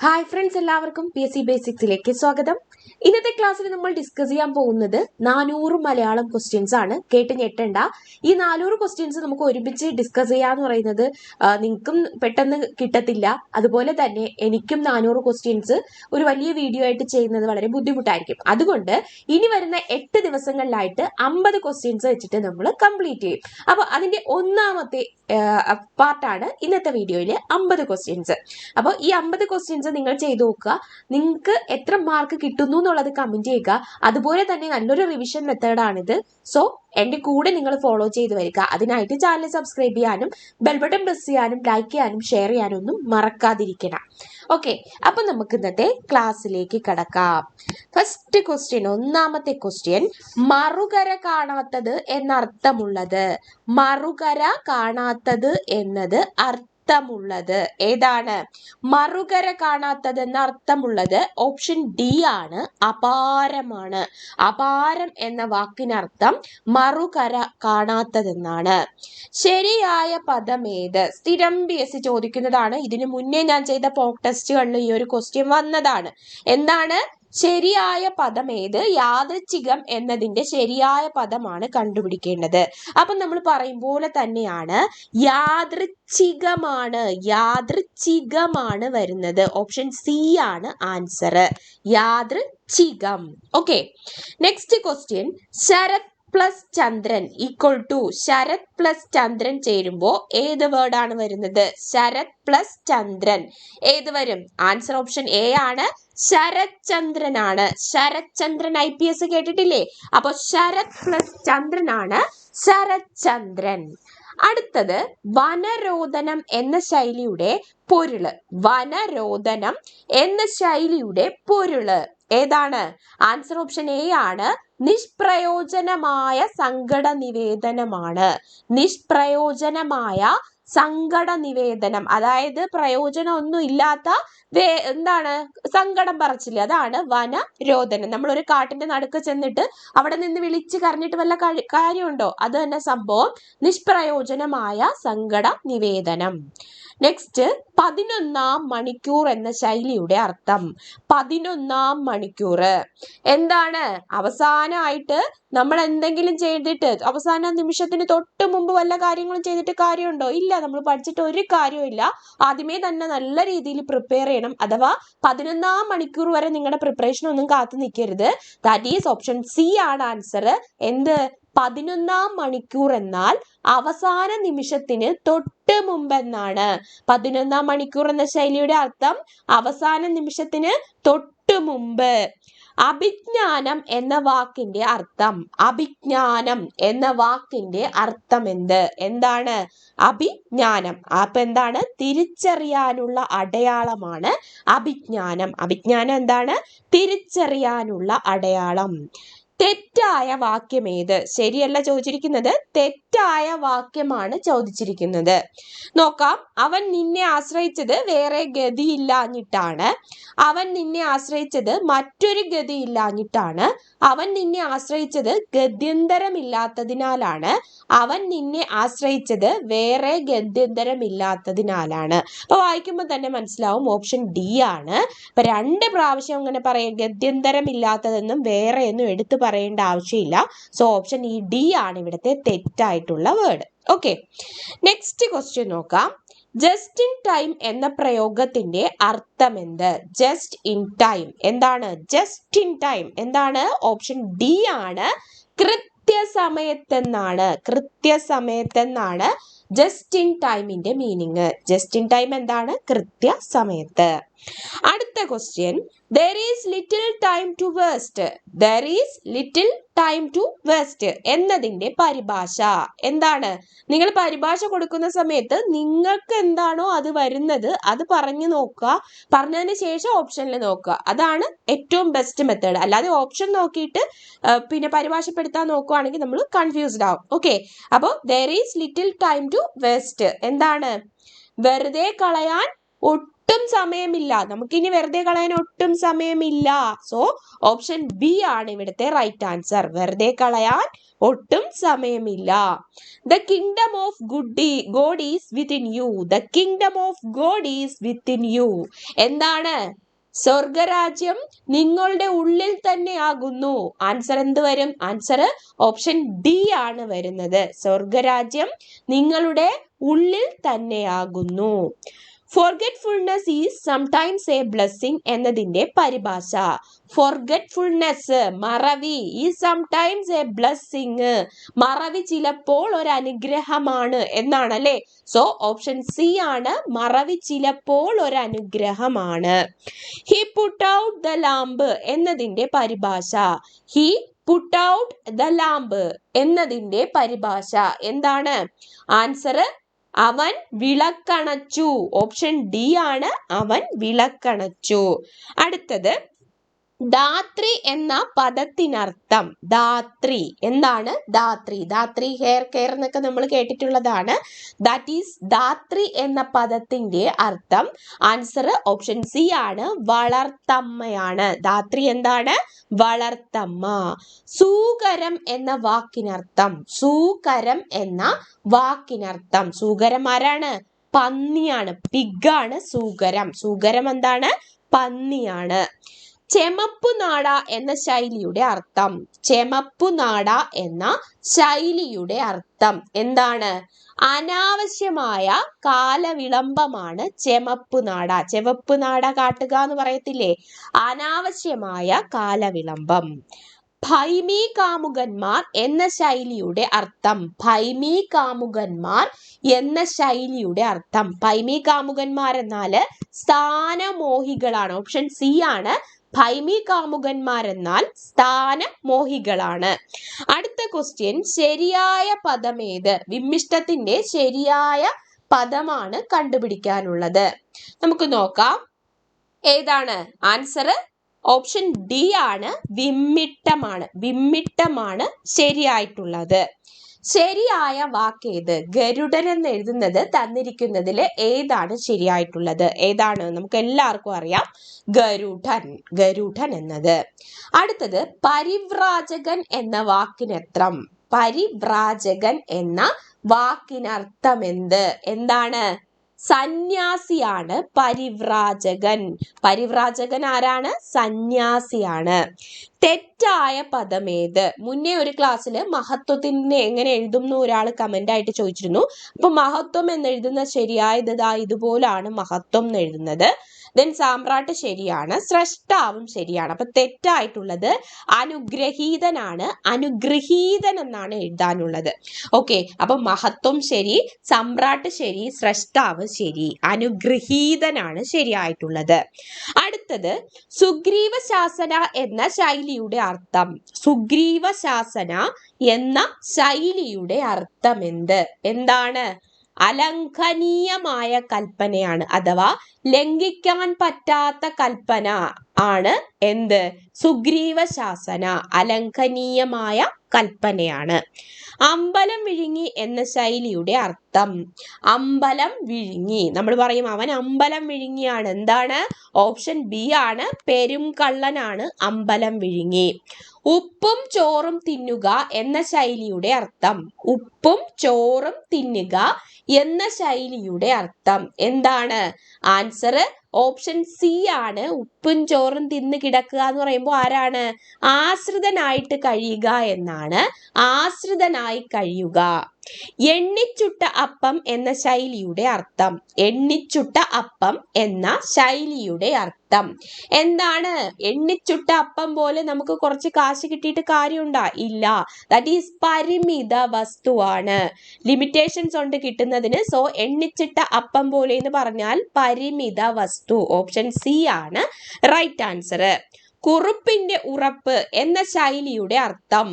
Hi friends, എല്ലാവർക്കും PSC ബേസിക്സിലേക്ക് സ്വാഗതം. ഇന്നത്തെ ക്ലാസ്സിൽ നമ്മൾ ഡിസ്കസ് ചെയ്യാൻ പോകുന്നത് 400 മലയാളം ക്വസ്റ്റ്യൻസ് ആണ്. കേട്ട് ഞെട്ടണ്ട. ഈ 400 ക്വസ്റ്റ്യൻസ് നമുക്ക് ഒരുമിച്ച് ഡിസ്കസ് ചെയ്യാന്ന് പറയുന്നത് നിങ്ങൾക്കും പെട്ടെന്ന് കിട്ടത്തില്ല. അതുപോലെ തന്നെ എനിക്കും 400 ക്വസ്റ്റ്യൻസ് ഒരു വലിയ വീഡിയോ ആയിട്ട് ചെയ്യുന്നത് വളരെ ബുദ്ധിമുട്ടായിരിക്കും. അതുകൊണ്ട് ഇനി വരുന്ന 8 ദിവസങ്ങളിലായിട്ട് 50 ക്വസ്റ്റ്യൻസ് വെച്ചിട്ട് നമ്മൾ കംപ്ലീറ്റ് ചെയ്യും. അപ്പോൾ അതിന്റെ ഒന്നാമത്തെ പാർട്ടാണ് ഇന്നത്തെ വീഡിയോയിൽ 50 ക്വസ്റ്റ്യൻസ്. അപ്പോൾ ഈ 50 ക്വസ്റ്റ്യൻസ് നിങ്ങൾ ചെയ്തു നോക്കുക. നിങ്ങൾക്ക് എത്ര മാർക്ക് കിട്ടുന്നു എന്നുള്ളത് കമന്റ് ചെയ്യുക. അതുപോലെ തന്നെ നല്ലൊരു റിവിഷൻ മെത്തേഡാണിത്. സോ എന്റെ കൂടെ നിങ്ങൾ ഫോളോ ചെയ്ത് വരിക. അതിനായിട്ട് ചാനൽ സബ്സ്ക്രൈബ് ചെയ്യാനും ബെൽ ബട്ടൺ പ്രസ് ചെയ്യാനും ലൈക്ക് ചെയ്യാനും ഷെയർ ചെയ്യാനും ഒന്നും മറക്കാതിരിക്കണം. ഓക്കെ, അപ്പൊ നമുക്ക് ഇന്നത്തെ ക്ലാസ്സിലേക്ക് കടക്കാം. ഫസ്റ്റ് ക്വസ്റ്റ്യൻ, ഒന്നാമത്തെ ക്വസ്റ്റ്യൻ, മറുകര കാണാത്തത് എന്നർത്ഥമുള്ളത്. മറുകര കാണാത്തത് എന്നത് അർത്ഥമുള്ളത് ഏതാണ്? മറുകര കാണാത്തത് എന്ന അർത്ഥമുള്ളത് ഓപ്ഷൻ ഡി ആണ്, അപാരമാണ്. അപാരം എന്ന വാക്കിനർത്ഥം മറുകര കാണാത്തതെന്നാണ്. ശരിയായ പദം ഏത്? സ്ഥിരം PSC ചോദിക്കുന്നതാണ്. ഇതിനു മുന്നേ ഞാൻ ചെയ്ത പോക്ക് ടെസ്റ്റുകളിൽ ഈ ഒരു ക്വസ്റ്റ്യൻ വന്നതാണ്. എന്താണ് ശരിയായ പദം ഏത്? യാദൃച്ഛികം എന്നതിന്റെ ശരിയായ പദമാണ് കണ്ടുപിടിക്കേണ്ടത്. അപ്പൊ നമ്മൾ പറയും പോലെ തന്നെയാണ്, യാദൃച്ഛികമാണ്. യാദൃച്ഛികമാണ് വരുന്നത്. ഓപ്ഷൻ സി ആണ് ആൻസർ, യാദൃച്ഛികം. ഓക്കെ, നെക്സ്റ്റ് ക്വസ്റ്റ്യൻ, ശരത് പ്ലസ് ചന്ദ്രൻ ഈക്വൽ ടു. ശരത് പ്ലസ് ചന്ദ്രൻ ചേരുമ്പോ ഏത് വേർഡാണ് വരുന്നത്? ശരത് പ്ലസ് ചന്ദ്രൻ ഏത് വരും? ആൻസർ ഓപ്ഷൻ എ ആണ്, ശരത് ചന്ദ്രനാണ്. ശരത് ചന്ദ്രൻ IPS കേട്ടിട്ടില്ലേ? അപ്പൊ ശരത് പ്ലസ് ചന്ദ്രനാണ് ശരത് ചന്ദ്രൻ. അടുത്തത്, വനരോധനം എന്ന ശൈലിയുടെ പൊരുള്. വനരോധനം എന്ന ശൈലിയുടെ പൊരുള് ഏതാണ്? ആൻസർ ഓപ്ഷൻ എ ആണ്, നിഷ്പ്രയോജനമായ സങ്കട നിവേദനമാണ്. നിഷ്പ്രയോജനമായ സങ്കട നിവേദനം, അതായത് പ്രയോജനം ഒന്നും ഇല്ലാത്ത എന്താണ് സങ്കടം പറച്ചില്ല, അതാണ് വനരോധനം. നമ്മൾ ഒരു കാട്ടിന്റെ നടുക്ക് ചെന്നിട്ട് അവിടെ നിന്ന് വിളിച്ച് കരഞ്ഞിട്ട് വല്ല കാര്യമുണ്ടോ? അത് തന്നെ സംഭവം, നിഷ്പ്രയോജനമായ സങ്കട നിവേദനം. നെക്സ്റ്റ്, 11ാം മണിക്കൂർ എന്ന ശൈലിയുടെ അർത്ഥം. 11ാം മണിക്കൂർ എന്താണ്? അവസാനമായിട്ട് നമ്മൾ എന്തെങ്കിലും ചെയ്തിട്ട് അവസാന നിമിഷത്തിന് തൊട്ട് മുമ്പ് വല്ല കാര്യങ്ങളും ചെയ്തിട്ട് കാര്യമുണ്ടോ? ഇല്ല. നമ്മൾ പഠിച്ചിട്ട് ഒരു കാര്യവും ഇല്ല. ആദ്യമേ തന്നെ നല്ല രീതിയിൽ പ്രിപ്പയർ ചെയ്യണം. അഥവാ 11ാം മണിക്കൂർ വരെ നിങ്ങളുടെ പ്രിപ്പറേഷൻ ഒന്നും കാത്തു നിൽക്കരുത്. ദാറ്റ് ഈസ് ഓപ്ഷൻ സി ആണ് ആൻസർ. എന്ത്? 11ാം മണിക്കൂർ എന്നാൽ അവസാന നിമിഷത്തിന് തൊട്ട് മുമ്പ് എന്നാണ്. 11ാം മണിക്കൂർ എന്ന ശൈലിയുടെ അർത്ഥം അവസാന നിമിഷത്തിന് തൊട്ട് മുമ്പ്. അഭിജ്ഞാനം എന്ന വാക്കിന്റെ അർത്ഥം. അഭിജ്ഞാനം എന്ന വാക്കിന്റെ അർത്ഥം എന്ത്? എന്താണ് അഭിജ്ഞാനം? അപ്പൊ എന്താണ്? തിരിച്ചറിയാനുള്ള അടയാളമാണ് അഭിജ്ഞാനം. അഭിജ്ഞാനം എന്താണ്? തിരിച്ചറിയാനുള്ള അടയാളം. തെറ്റായ വാക്യം ഏത്? ശരിയല്ല ചോദിച്ചിരിക്കുന്നത്, തെറ്റായ വാക്യമാണ് ചോദിച്ചിരിക്കുന്നത്. നോക്കാം. അവൻ നിന്നെ ആശ്രയിച്ചത് വേറെ ഗതിയില്ലാഞ്ഞിട്ടാണ്. അവൻ നിന്നെ ആശ്രയിച്ചത് മറ്റൊരു ഗതിയില്ലാഞ്ഞിട്ടാണ്. അവൻ നിന്നെ ആശ്രയിച്ചത് ഗത്യന്തരമില്ലാത്തതിനാലാണ്. അവൻ നിന്നെ ആശ്രയിച്ചത് വേറെ ഗത്യന്തരമില്ലാത്തതിനാലാണ്. അപ്പൊ വായിക്കുമ്പോൾ തന്നെ മനസ്സിലാവും ഓപ്ഷൻ ഡി ആണ്. അപ്പൊ 2 പ്രാവശ്യം അങ്ങനെ പറയാം, ഗത്യന്തരമില്ലാത്തതെന്നും വേറെ എന്നും എടുത്തു പറയേണ്ട ആവശ്യമില്ല. സോ ഓപ്ഷൻ ഈ ഡി ആണ് ഇവിടുത്തെ തെറ്റായിട്ടുള്ള വേർഡ്. ഓക്കെ, നെക്സ്റ്റ് ക്വസ്റ്റ്യൻ നോക്കാം. ജസ്റ്റ് ഇൻ ടൈം എന്ന പ്രയോഗത്തിന്റെ അർത്ഥം എന്ത്? ജസ്റ്റ് ഇൻ ടൈം എന്താണ്? ജസ്റ്റ് ഇൻ ടൈം എന്താണ്? ഓപ്ഷൻ ഡി ആണ്, കൃത്യസമയത്തെന്നാണ്. കൃത്യസമയത്തെന്നാണ് ജസ്റ്റ് ഇൻ ടൈമിന്റെ മീനിങ്. ജസ്റ്റ് ഇൻ ടൈം എന്താണ്? കൃത്യസമയത്ത്. അടുത്ത question, there is little time to waste. there is little time to waste എന്നതിന്റെ പരിഭാഷ എന്താണ്? നിങ്ങൾ പരിഭാഷ കൊടുക്കുന്ന സമയത്ത് നിങ്ങൾക്ക് എന്താണോ അത് വരുന്നത് അത് പറഞ്ഞു നോക്കുക. പറഞ്ഞതിന് ശേഷം ഓപ്ഷനിൽ നോക്കുക. അതാണ് ഏറ്റവും ബെസ്റ്റ് മെത്തേഡ്. അല്ലാതെ ഓപ്ഷൻ നോക്കിയിട്ട് പിന്നെ പരിഭാഷപ്പെടുത്താൻ നോക്കുകയാണെങ്കിൽ നമ്മൾ കൺഫ്യൂസ്ഡ് ആവും. ഓക്കെ, അപ്പോൾ there is little time to waste എന്താണ്? വെറുതെ കളയാൻ ഒട്ടും സമയമില്ല, നമുക്കിനി വെറുതെ കളയാൻ ഒട്ടും സമയമില്ല. സോ ഓപ്ഷൻ ബി ആണ് ഇവിടുത്തെ റൈറ്റ് ആൻസർ. വെറുതെ കളയാൻ ഒട്ടും സമയമില്ല. The kingdom of God is within you. The kingdom of God is within you. എന്താണ്? സ്വർഗരാജ്യം നിങ്ങളുടെ ഉള്ളിൽ തന്നെ ആകുന്നു. ആൻസർ എന്ത് വരും? ആൻസർ ഓപ്ഷൻ ഡി ആണ് വരുന്നത്. സ്വർഗരാജ്യം നിങ്ങളുടെ ഉള്ളിൽ തന്നെയാകുന്നു. ഫോർഗെറ്റ്ഫുൾനെസ് ഈസ് സംടൈംസ് എ ബ്ലെസ്സിങ് എന്നതിന്റെ പരിഭാഷ. ഫോർഗെറ്റ്ഫുൾനെസ്, മറവി, ഈസ് സംടൈംസ് എ ബ്ലെസ്സിങ്, മറവി ചിലപ്പോൾ ഒരു അനുഗ്രഹമാണ് എന്നാണ് അല്ലെ. സോ ഓപ്ഷൻ സി ആണ്, മറവി ചിലപ്പോൾ ഒരു അനുഗ്രഹമാണ്. He put out the lamp എന്നതിന്റെ പരിഭാഷ. He put out the lamp എന്നതിന്റെ പരിഭാഷ എന്താണ്? ആൻസർ അവൻ വിളക്കണച്ചു. ഓപ്ഷൻ ഡി ആണ്, അവൻ വിളക്കണച്ചു. അടുത്തത് ധാത്രി എന്ന പദത്തിനർത്ഥം. ധാത്രി എന്താണ്? ധാത്രി, ധാത്രി ഹെയർ കെയർ എന്നൊക്കെ നമ്മൾ കേട്ടിട്ടുള്ളതാണ്. ദാറ്റ് ഈസ് ധാത്രി എന്ന പദത്തിന്റെ അർത്ഥം. ആൻസർ ഓപ്ഷൻ സി ആണ്, വളർത്തമ്മയാണ്. ധാത്രി എന്താണ്? വളർത്തമ്മ. സൂകരം എന്ന വാക്കിനർത്ഥം. സൂകരം എന്ന വാക്കിനർത്ഥം. സൂകരം ആരാണ്? പന്നിയാണ്, പിഗാണ് സൂകരം. സൂകരം എന്താണ്? പന്നിയാണ്. ചെമപ്പുനാട എന്ന ശൈലിയുടെ അർത്ഥം. ചെമപ്പുനാട എന്ന ശൈലിയുടെ അർത്ഥം എന്താണ്? അനാവശ്യമായ കാലവിളംബമാണ് ചെമപ്പുനാട. ചെവപ്പുനാട കാട്ടുക എന്ന് പറയത്തില്ലേ? അനാവശ്യമായ കാലവിളംബം. ഭൈമി കാമുകന്മാർ എന്ന ശൈലിയുടെ അർത്ഥം. ഭൈമി കാമുകന്മാർ എന്ന ശൈലിയുടെ അർത്ഥം. ഭൈമി കാമുകന്മാർ എന്നാല് സ്ഥാനമോഹികളാണ്. ഓപ്ഷൻ സി ആണ്, ഭൈമി കാമുകന്മാർ എന്നാൽ സ്ഥാനമോഹികളാണ്. അടുത്ത ക്വസ്റ്റ്യൻ, ശരിയായ പദമേത്? വിമ്മിഷ്ടത്തിന്റെ ശരിയായ പദമാണ് കണ്ടുപിടിക്കാനുള്ളത്. നമുക്ക് നോക്കാം. ഏതാണ് ആൻസർ? ഓപ്ഷൻ ഡി ആണ്, വിമ്മിട്ടമാണ്. വിമ്മിട്ടമാണ് ശരിയായിട്ടുള്ളത്. ശരിയായ വാക്കേത്? ഗരുഡൻ എന്ന് എഴുതുന്നത് തന്നിരിക്കുന്നതിൽ ഏതാണ് ശരിയായിട്ടുള്ളത്? ഏതാണ്? നമുക്ക് എല്ലാവർക്കും അറിയാം, ഗരുഡൻ. ഗരുഡൻ എന്നത്. അടുത്തത് പരിവ്രാജകൻ എന്ന വാക്കിനർത്ഥം. പരിവ്രാജകൻ എന്ന വാക്കിനർത്ഥം എന്ത്? എന്താണ്? സന്യാസിയാണ് പരിവ്രാജകൻ. പരിവ്രാജകൻ ആരാണ്? സന്യാസിയാണ്. തെറ്റായ പദമേത്? മുന്നേ ഒരു ക്ലാസ്സിൽ മഹത്വത്തിന് എങ്ങനെ എഴുതും എന്ന് ഒരാൾ കമന്റ് ആയിട്ട് ചോദിച്ചിരുന്നു. അപ്പൊ മഹത്വം എന്ന് എഴുതുന്ന ശരിയായത് ഇതുപോലാണ് മഹത്വം എന്ന് എഴുതുന്നത്. ദെൻ സാമ്രാട്ട് ശരിയാണ്, സ്രഷ്ടാവും ശരിയാണ്. അപ്പൊ തെറ്റായിട്ടുള്ളത് അനുഗ്രഹീതനാണ്. അനുഗ്രഹീതൻ എന്നാണ് എഴുതാനുള്ളത്. ഓക്കെ, അപ്പൊ മഹത്വം ശരി, സമ്രാട്ട് ശരി, സ്രഷ്ടാവ് ശരി, അനുഗ്രഹീതനാണ് ശരിയായിട്ടുള്ളത്. അടുത്തത് സുഗ്രീവ ശാസന എന്ന ശൈലിയുടെ അർത്ഥം. സുഗ്രീവ ശാസന എന്ന ശൈലിയുടെ അർത്ഥം എന്ത്? എന്താണ്? അലംഘനീയമായ കൽപ്പനയാണ്, അഥവാ ലംഘിക്കാൻ പറ്റാത്ത കൽപ്പന ആണ് എന്ത്? സുഗ്രീവ ശാസന. അലംഘനീയമായ കൽപ്പനയാണ്. അമ്പലം വിഴുങ്ങി എന്ന ശൈലിയുടെ അർത്ഥം. അമ്പലം വിഴുങ്ങി, നമ്മൾ പറയും അവൻ അമ്പലം വിഴുങ്ങിയാണ്. എന്താണ്? ഓപ്ഷൻ ബി ആണ്, പെരും കള്ളനാണ് അമ്പലം വിഴുങ്ങി. ഉപ്പും ചോറും തിന്നുക എന്ന ശൈലിയുടെ അർത്ഥം. ഉപ്പും ചോറും തിന്നുക എന്ന ശൈലിയുടെ അർത്ഥം എന്താണ്? ആൻസർ ഓപ്ഷൻ സി ആണ്, ഉപ്പും ചോറും തിന്ന് കിടക്കുക എന്ന് പറയുമ്പോൾ ആരാണ്? ആശ്രിതനായിട്ട് കഴിയുക എന്നാണ്. ആശ്രിതനായി കഴിയുക. എണ്ണിച്ചുട്ട അപ്പം എന്ന ശൈലിയുടെ അർത്ഥം. എണ്ണിച്ചുട്ട അപ്പം എന്ന ശൈലിയുടെ അർത്ഥം എന്താണ്? എണ്ണിച്ചുട്ട അപ്പം പോലെ നമുക്ക് കുറച്ച് കാശ് കിട്ടിയിട്ട് കാര്യമുണ്ടോ? ഇല്ല. ദാറ്റ് ഈസ് പരിമിത വസ്തുവാണ്. ലിമിറ്റേഷൻസ് ഉണ്ട് കിട്ടുന്നതിന്. സോ എണ്ണിച്ചിട്ട അപ്പം പോലെ എന്ന് പറഞ്ഞാൽ പരിമിത വസ്തു. ഓപ്ഷൻ സി ആണ് റൈറ്റ് ആൻസർ. കുറുപ്പിന്റെ ഉറപ്പ് എന്ന ശൈലിയുടെ അർത്ഥം.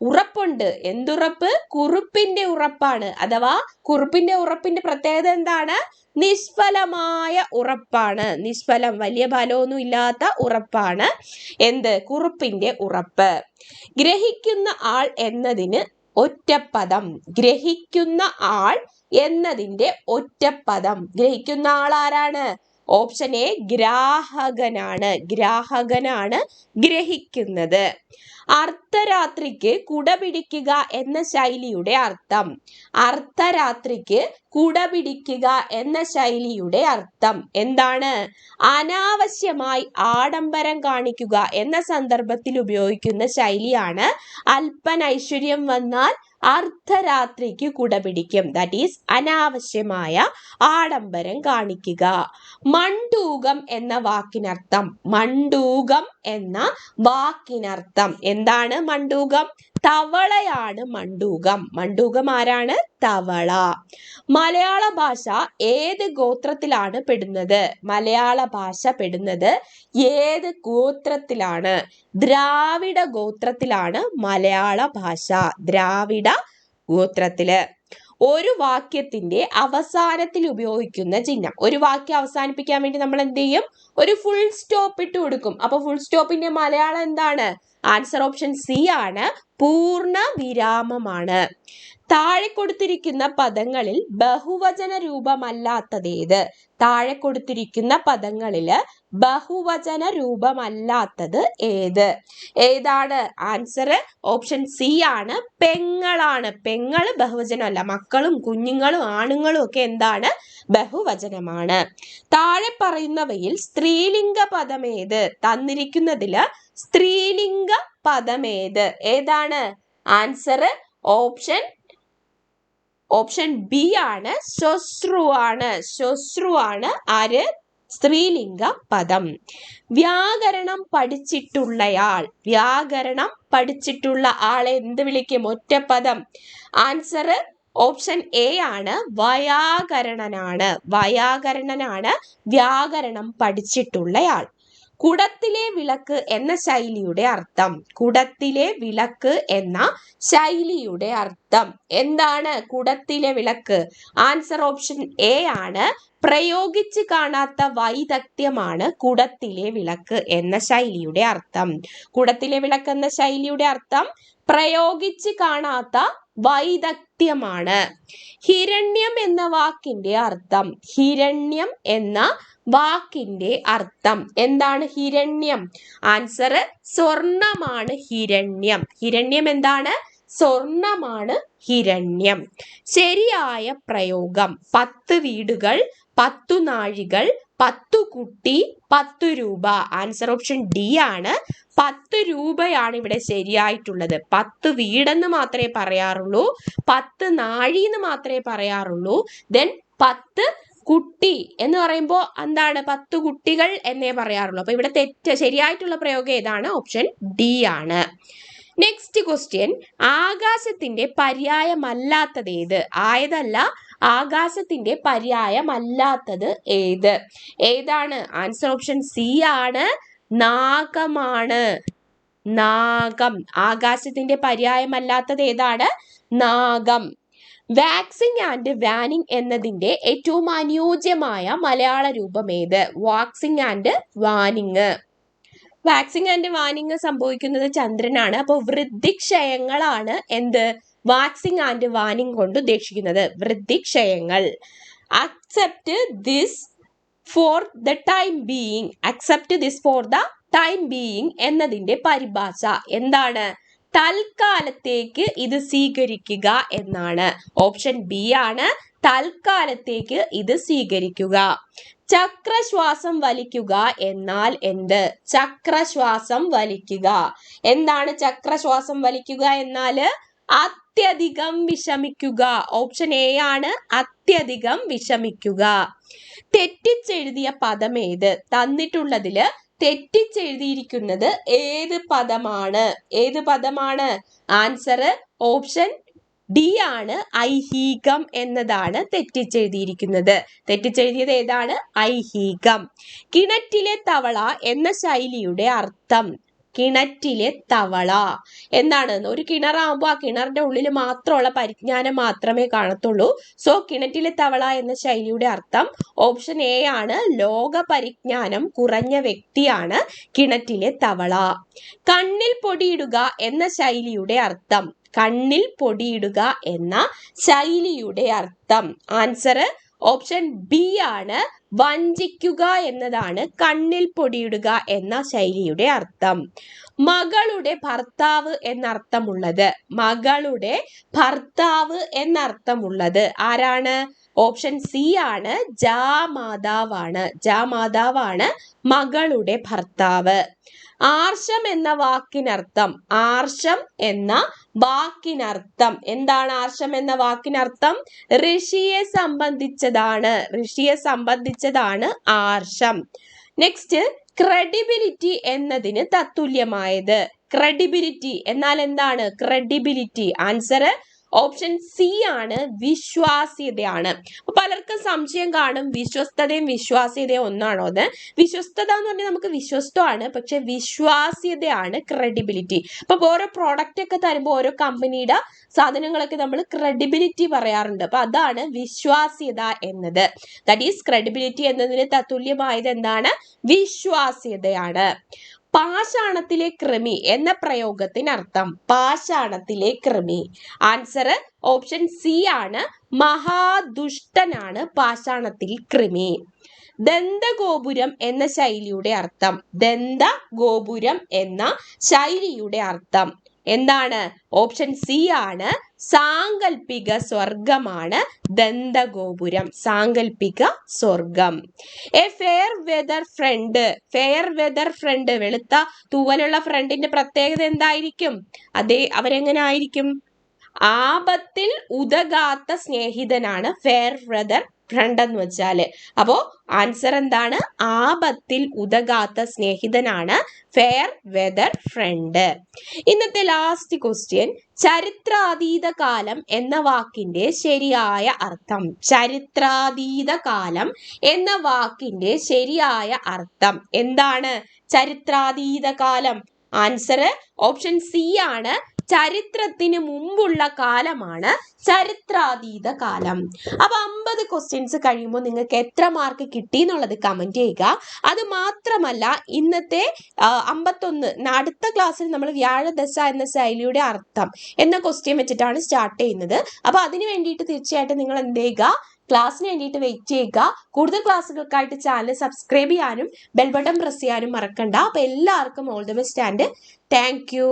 ഉറപ്പുണ്ട്. എന്തുറപ്പ്? കുറുപ്പിന്റെ ഉറപ്പാണ്. അഥവാ കുറുപ്പിന്റെ ഉറപ്പിന്റെ പ്രത്യേകത എന്താണ്? നിഷ്ഫലമായ ഉറപ്പാണ്. നിഷ്ഫലം, വലിയ ഫലമൊന്നും ഇല്ലാത്ത ഉറപ്പാണ് എന്ത്? കുറുപ്പിന്റെ ഉറപ്പ്. ഗ്രഹിക്കുന്ന ആൾ എന്നതിന് ഒറ്റപ്പദം. ഗ്രഹിക്കുന്ന ആൾ എന്നതിന്റെ ഒറ്റപ്പദം. ഗ്രഹിക്കുന്ന ആൾ ആരാണ്? Option A ഗ്രാഹകനാണ്. ഗ്രാഹകനാണ് ഗ്രഹിക്കുന്നത്. അർദ്ധരാത്രിക്ക് കുട പിടിക്കുക എന്ന ശൈലിയുടെ അർത്ഥം. അർദ്ധരാത്രിക്ക് കുട പിടിക്കുക എന്ന ശൈലിയുടെ അർത്ഥം എന്താണ്? അനാവശ്യമായി ആഡംബരം കാണിക്കുക എന്ന സന്ദർഭത്തിൽ ഉപയോഗിക്കുന്ന ശൈലിയാണ് അല്പൻ ഐശ്വര്യം വന്നാൽ അർദ്ധരാത്രിക്ക് കുട പിടിക്കും. ദാറ്റ് ഈസ് അനാവശ്യമായ ആഡംബരം കാണിക്കുക. മണ്ടൂകം എന്ന വാക്കിനർത്ഥം. മണ്ടൂകം എന്ന വാക്കിനർത്ഥം എന്താണ്? മണ്ടൂകം തവളയാണ്. മണ്ടൂകം. മണ്ടൂകം ആരാണ്? തവള. മലയാള ഭാഷ ഏത് ഗോത്രത്തിലാണ് പെടുന്നത്? മലയാള ഭാഷ പെടുന്നത് ഏത് ഗോത്രത്തിലാണ്? ദ്രാവിഡ ഗോത്രത്തിലാണ് മലയാള ഭാഷ. ദ്രാവിഡ ഗോത്രത്തില്. ഒരു വാക്യത്തിന്റെ അവസാനത്തിൽ ഉപയോഗിക്കുന്ന ചിഹ്നം. ഒരു വാക്യം അവസാനിപ്പിക്കാൻ വേണ്ടി നമ്മൾ എന്ത് ചെയ്യും? ഒരു ഫുൾ സ്റ്റോപ്പ് ഇട്ട് കൊടുക്കും. അപ്പൊ ഫുൾ സ്റ്റോപ്പിന്റെ മലയാളം എന്താണ്? ആൻസർ ഓപ്ഷൻ സി ആണ്. പൂർണ്ണ വിരാമമാണ്. താഴെ കൊടുത്തിരിക്കുന്ന പദങ്ങളിൽ ബഹുവചന രൂപമല്ലാത്തതേത്? താഴെ കൊടുത്തിരിക്കുന്ന പദങ്ങളില് ബഹുവചന രൂപമല്ലാത്തത് ഏത്? ഏതാണ്? ആൻസർ ഓപ്ഷൻ സി ആണ്. പെങ്ങളാണ്. പെങ്ങള് ബഹുവചനമല്ല. മക്കളും കുഞ്ഞുങ്ങളും ആണുങ്ങളും ഒക്കെ എന്താണ്? ബഹുവചനമാണ്. താഴെ പറയുന്നവയിൽ സ്ത്രീലിംഗ പദമേത്? തന്നിരിക്കുന്നതില് സ്ത്രീലിംഗ പദമേത്? ഏതാണ്? ആൻസർ ഓപ്ഷൻ ബി ആണ്. ശ്വശ്രുവാണ്. ശ്വശ്രുവാണ് ആര്? സ്ത്രീലിംഗ പദം. വ്യാകരണം പഠിച്ചിട്ടുള്ളയാൾ. വ്യാകരണം പഠിച്ചിട്ടുള്ള ആളെ എന്ത് വിളിക്കും? ഒറ്റപ്പദം. ആൻസർ ഓപ്ഷൻ എ ആണ്. വയാകരണനാണ്. വയാകരണനാണ് വ്യാകരണം പഠിച്ചിട്ടുള്ളയാൾ. കുടത്തിലെ വിളക്ക് എന്ന ശൈലിയുടെ അർത്ഥം. കുടത്തിലെ വിളക്ക് എന്ന ശൈലിയുടെ അർത്ഥം എന്താണ്? കുടത്തിലെ വിളക്ക്. ആൻസർ ഓപ്ഷൻ എ ആണ്. പ്രയോഗിച്ച് കാണാത്ത വൈദഗ്ധ്യമാണ് കുടത്തിലെ വിളക്ക് എന്ന ശൈലിയുടെ അർത്ഥം. കുടത്തിലെ വിളക്ക് എന്ന ശൈലിയുടെ അർത്ഥം പ്രയോഗിച്ച് കാണാത്ത വൈദഗ്ധ്യമാണ്. ഹിരണ്യം എന്ന വാക്കിന്റെ അർത്ഥം. ഹിരണ്യം എന്ന വാക്കിന്റെ അർത്ഥം എന്താണ്? ഹിരണ്യം. ആൻസർ സ്വർണമാണ് ഹിരണ്യം. ഹിരണ്യം എന്താണ്? സ്വർണമാണ് ഹിരണ്യം. ശരിയായ പ്രയോഗം. 10 വീടുകൾ, 10 നാഴികൾ, 10 കുട്ടി, 10 രൂപ. ആൻസർ ഓപ്ഷൻ ഡി ആണ്. 10 രൂപയാണ് ഇവിടെ ശരിയായിട്ടുള്ളത്. 10 വീടെന്ന് മാത്രമേ പറയാറുള്ളൂ. 10 നാഴി എന്ന് മാത്രമേ പറയാറുള്ളൂ. ദെൻ 10 കുട്ടി എന്ന് പറയുമ്പോൾ എന്താണ്? 10 കുട്ടികൾ എന്നേ പറയാറുള്ളൂ. അപ്പൊ ഇവിടെ ശരിയായിട്ടുള്ള പ്രയോഗം ഏതാണ്? ഓപ്ഷൻ ഡി ആണ്. Next question. ആകാശത്തിന്റെ പര്യായമല്ലാത്തത് ഏത്? ആയതല്ല, ആകാശത്തിന്റെ പര്യായമല്ലാത്തത് ഏത്? ഏതാണ്? ആൻസർ ഓപ്ഷൻ സി ആണ്. നാഗമാണ്. നാഗം. ആകാശത്തിന്റെ പര്യായമല്ലാത്തത് ഏതാണ്? നാഗം. വാക്സിംഗ് ആൻഡ് വാനിങ് എന്നതിന്റെ ഏറ്റവും അനുയോജ്യമായ മലയാള രൂപം ഏത്? Waxing and waning. Waxing and waning സംഭവിക്കുന്നത് ചന്ദ്രനാണ്. അപ്പോൾ വൃദ്ധിക്ഷയങ്ങളാണ് എന്ത്? വാക്സിംഗ് ആൻഡ് വാനിങ് കൊണ്ട് ഉദ്ദേശിക്കുന്നത്. വൃദ്ധിക്ഷയങ്ങൾ. Accept this for the time being. Accept this for the time being എന്നതിന്റെ പരിഭാഷ എന്താണ്? തൽക്കാലത്തേക്ക് ഇത് സ്വീകരിക്കുക എന്നാണ്. ഓപ്ഷൻ ബി ആണ്. തൽക്കാലത്തേക്ക് ഇത് സ്വീകരിക്കുക. ചക്രശ്വാസം വലിക്കുക എന്നാൽ എന്ത്? ചക്രശ്വാസം വലിക്കുക എന്താണ്? ചക്രശ്വാസം വലിക്കുക എന്നാൽ അത്യധികം വിഷമിക്കുക. ഓപ്ഷൻ എ ആണ്. അത്യധികം വിഷമിക്കുക. തെറ്റിച്ചെഴുതിയ പദം ഏത്? തന്നിട്ടുള്ളതില് തെറ്റിച്ചെഴുതിയിരിക്കുന്നത് ഏത് പദമാണ്? ഏത് പദമാണ്? ആൻസർ ഓപ്ഷൻ ഡി ആണ്. ഐഹികം എന്നതാണ് തെറ്റിച്ചെഴുതിയിരിക്കുന്നത്. തെറ്റിച്ചെഴുതിയത് ഏതാണ്? ഐഹികം. കിണറ്റിലെ തവള എന്ന ശൈലിയുടെ അർത്ഥം. കിണറ്റിലെ തവള എന്താണ്? ഒരു കിണറാകുമ്പോൾ ആ കിണറിന്റെ ഉള്ളിൽ മാത്രമുള്ള പരിജ്ഞാനം മാത്രമേ കാണത്തുള്ളൂ. സോ കിണറ്റിലെ തവള എന്ന ശൈലിയുടെ അർത്ഥം ഓപ്ഷൻ എ ആണ്. ലോക പരിജ്ഞാനം കുറഞ്ഞ വ്യക്തിയാണ് കിണറ്റിലെ തവള. കണ്ണിൽ പൊടിയിടുക എന്ന ശൈലിയുടെ അർത്ഥം. കണ്ണിൽ പൊടിയിടുക എന്ന ശൈലിയുടെ അർത്ഥം. ആൻസർ ഓപ്ഷൻ ബി ആണ് വഞ്ചിക്കുക എന്നതാണ് കണ്ണിൽ പൊടിയിടുക എന്ന ശൈലിയുടെ അർത്ഥം. മകളുടെ ഭർത്താവ് എന്നർത്ഥമുള്ളത്, മകളുടെ ഭർത്താവ് എന്നർത്ഥമുള്ളത് ആരാണ്? ഓപ്ഷൻ സി ആണ് ജാമാതാവാണ്. ജാമാതാവാണ് മകളുടെ ഭർത്താവ്. ആർഷം എന്ന വാക്കിനർത്ഥം, ആർഷം എന്ന വാക്കിനർത്ഥം എന്താണ്? ആർഷം എന്ന വാക്കിനർത്ഥം ഋഷിയെ സംബന്ധിച്ചതാണ്, ഋഷിയെ സംബന്ധിച്ചതാണ് ആർഷം. നെക്സ്റ്റ്, ക്രെഡിബിലിറ്റി എന്നതിന് തത്തുല്യമായത്. ക്രെഡിബിലിറ്റി എന്നാൽ എന്താണ്? ക്രെഡിബിലിറ്റി ആൻസർ ഓപ്ഷൻ സി ആണ് വിശ്വാസ്യതയാണ്. പലർക്കും സംശയം കാണും, വിശ്വസ്തതയും വിശ്വാസ്യതയും ഒന്നാണോ എന്ന്. വിശ്വസ്തത എന്ന് പറഞ്ഞാൽ നമുക്ക് വിശ്വസ്തമാണ്, പക്ഷെ വിശ്വാസ്യതയാണ് ക്രെഡിബിലിറ്റി. അപ്പൊ ഓരോ പ്രോഡക്റ്റ് ഒക്കെ തരുമ്പോൾ ഓരോ കമ്പനിയുടെ സാധനങ്ങളൊക്കെ നമ്മൾ ക്രെഡിബിലിറ്റി പറയാറുണ്ട്. അപ്പൊ അതാണ് വിശ്വാസ്യത എന്നത്. ദാറ്റ് ഈസ് ക്രെഡിബിലിറ്റി എന്നതിന് തത്തുല്യമായത് എന്താണ്? വിശ്വാസ്യതയാണ്. പാഷാണത്തിലെ കൃമി എന്ന പ്രയോഗത്തിനർത്ഥം, പാഷാണത്തിലെ കൃമി ആൻസർ ഓപ്ഷൻ സി ആണ് മഹാദുഷ്ടനാണ് പാഷാണത്തിൽ കൃമി. ദന്തഗോപുരം എന്ന ശൈലിയുടെ അർത്ഥം, ദന്തഗോപുരം എന്ന ശൈലിയുടെ അർത്ഥം എന്താണ്? ഓപ്ഷൻ സി ആണ് സാങ്കല്പിക സ്വർഗമാണ് ദന്തഗോപുരം, സാങ്കല്പിക സ്വർഗം. A fair weather friend, fair weather friend വെളുത്ത തൂവലുള്ള ഫ്രണ്ടിന്റെ പ്രത്യേകത എന്തായിരിക്കും? അവരെങ്ങനെ ആയിരിക്കും? ആപത്തിൽ ഉതകാത്ത സ്നേഹിതനാണ് ഫെയർ വെതർ ഫ്രണ്ട് എന്ന് വെച്ചാല്. അപ്പോ ആൻസർ എന്താണ്? ആപത്തിൽ ഉതകാത്ത സ്നേഹിതനാണ് ഫെയർ വെതർ ഫ്രണ്ട്. ഇന്നത്തെ ലാസ്റ്റ് ക്വസ്റ്റ്യൻ, ചരിത്രാതീത കാലം എന്ന വാക്കിന്റെ ശരിയായ അർത്ഥം. ചരിത്രാതീത കാലം എന്ന വാക്കിന്റെ ശരിയായ അർത്ഥം എന്താണ്? ചരിത്രാതീത കാലം ആൻസർ ഓപ്ഷൻ സി ആണ് ചരിത്രത്തിന് മുമ്പുള്ള കാലമാണ് ചരിത്രാതീത കാലം. അപ്പൊ 50 ക്വസ്റ്റ്യൻസ് കഴിയുമ്പോൾ നിങ്ങൾക്ക് എത്ര മാർക്ക് കിട്ടി എന്നുള്ളത് കമന്റ് ചെയ്യുക. അത് മാത്രമല്ല, ഇന്നത്തെ 51 അടുത്ത ക്ലാസ്സിൽ നമ്മൾ വ്യാഴദശ എന്ന ശൈലിയുടെ അർത്ഥം എന്ന ക്വസ്റ്റ്യൻ വെച്ചിട്ടാണ് സ്റ്റാർട്ട് ചെയ്യുന്നത്. അപ്പൊ അതിന് വേണ്ടിയിട്ട് തീർച്ചയായിട്ടും നിങ്ങൾ എന്ത് ചെയ്യുക? ക്ലാസ്സിന് വേണ്ടിയിട്ട് വെയിറ്റ് ചെയ്യുക. കൂടുതൽ ക്ലാസ്സുകൾക്കായിട്ട് ചാനൽ സബ്സ്ക്രൈബ് ചെയ്യാനും ബെൽ ബട്ടൺ പ്രസ് ചെയ്യാനും മറക്കണ്ട. അപ്പൊ എല്ലാവർക്കും all the best and thank you.